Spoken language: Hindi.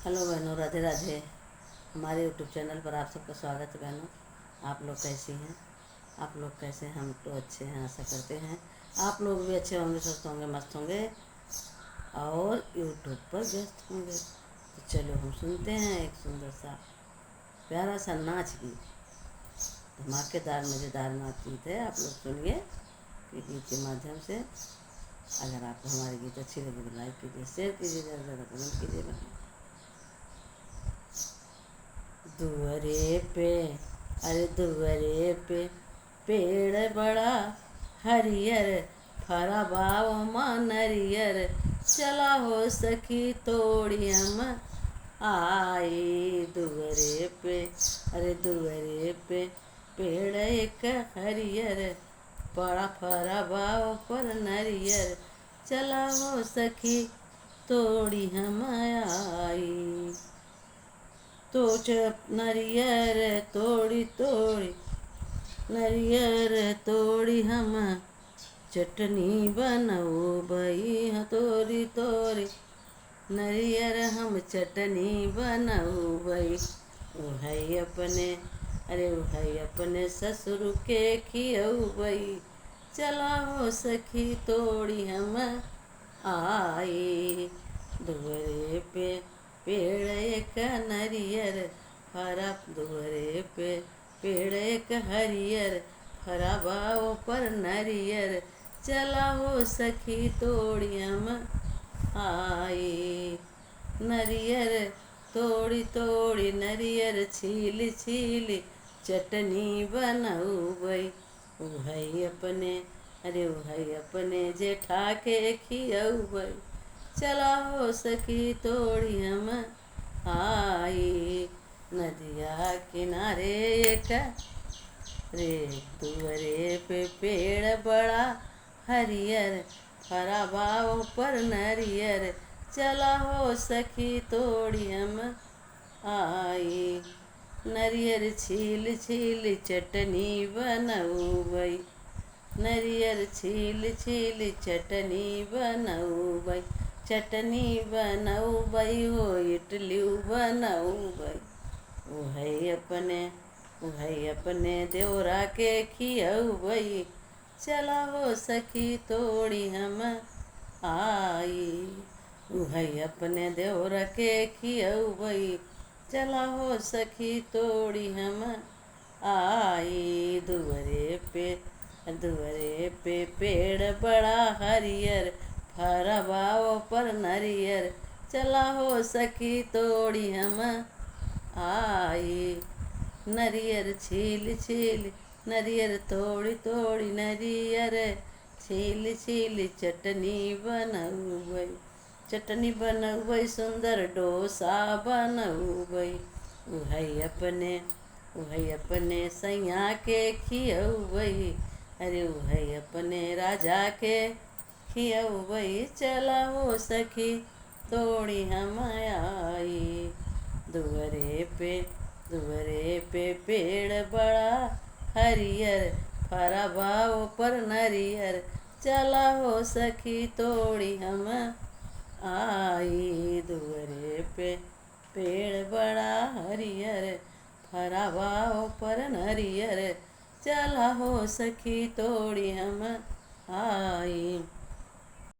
हेलो बहनों, राधे राधे। हमारे यूट्यूब चैनल पर आप सबका स्वागत है। बहनों, आप लोग कैसी हैं? आप लोग कैसे हैं? हम तो अच्छे हैं, आशा करते हैं आप लोग भी अच्छे होंगे, स्वस्थ होंगे, मस्त होंगे और यूट्यूब पर व्यस्त होंगे। तो चलो हम सुनते हैं एक सुंदर सा प्यारा सा नाच गीत, धमाकेदार मज़ेदार नाच गीत है। आप लोग सुनिए कि गीत के माध्यम से। अगर आपको हमारे गीत अच्छी लगे तो लाइक कीजिए, शेयर कीजिए, ज़्यादा से ज़्यादा कमेंट कीजिए। बहनों, दुअरे पे, अरे दुअरे पे पेड़ बड़ा हरियर, फरा बाव माँ नरियर, चला हो सखी तोड़ी हम आई। दुअरे पे, अरे दुअरे पे पेड़ एक हरियर, बड़ा फरा बाव पर नरियर, चला हो सखी तोड़ी हम आई। तो नरियर तोड़ी तोड़ी, नरियर तोड़ी हम चटनी बनऊ बई, तोरी तोरी नरियर हम चटनी बनऊ बई। उहई अपने, अरे उहई अपने ससुर के खियऊ बई, चला हो सखी तोड़ी हम आई। दुअरे पे पेड़ एक नरियर, फरा दुअरे पे पेड़ एक हरियर, फरा बाव पर नरियर, चला हो सखी तोड़ी हम आई। नरियर तोड़ी तोड़ी नरियर छील छील चटनी बनऊ बई। उहई अपने, अरे उहई अपने जेठा के खियऊ बई, चला हो सखी तोड़ी हम आई। नदिया किनारे एक, रे दुअरे पे पेड़ बड़ा हरियर, फरा बाव पर नरियर, चला हो सखी तोड़ी हम आई। नरियर छील छील चटनी बनऊ बई, नरियर छील छील चटनी बनऊ बई, चटनी बनऊ बई हो इडली बनऊ बई। उहई अपने देवरा के खियऊ बई, चला हो सखी तोड़ी हम आई। उहई अपने देवरा के खियऊ बई, चला हो सखी तोड़ी हम आई। दुअरे पे पेड़ बड़ा हरियर, फरा बाव पर नरियर, चला हो सखी तोड़ी हम आई। नरियर छील छील, नरियर तोड़ी तोड़ी नरियर छील छील चटनी बनऊ बई, चटनी बनऊ बई, सुंदर डोसा बनऊ बई। उहई अपने सैया के खियऊ बई, अरे उहई अपने राजा के खियऊ बई, चला हो सखी तोड़ी हम आई। दुअरे पे पेड़ बड़ा हरियर, फरा बाव पर नरियर, चला हो सखी तोड़ी हम आई। दुअरे पे पेड़ बड़ा हरियर, फरा बाव पर नरियर, चला हो सखी तोड़ी हम आई।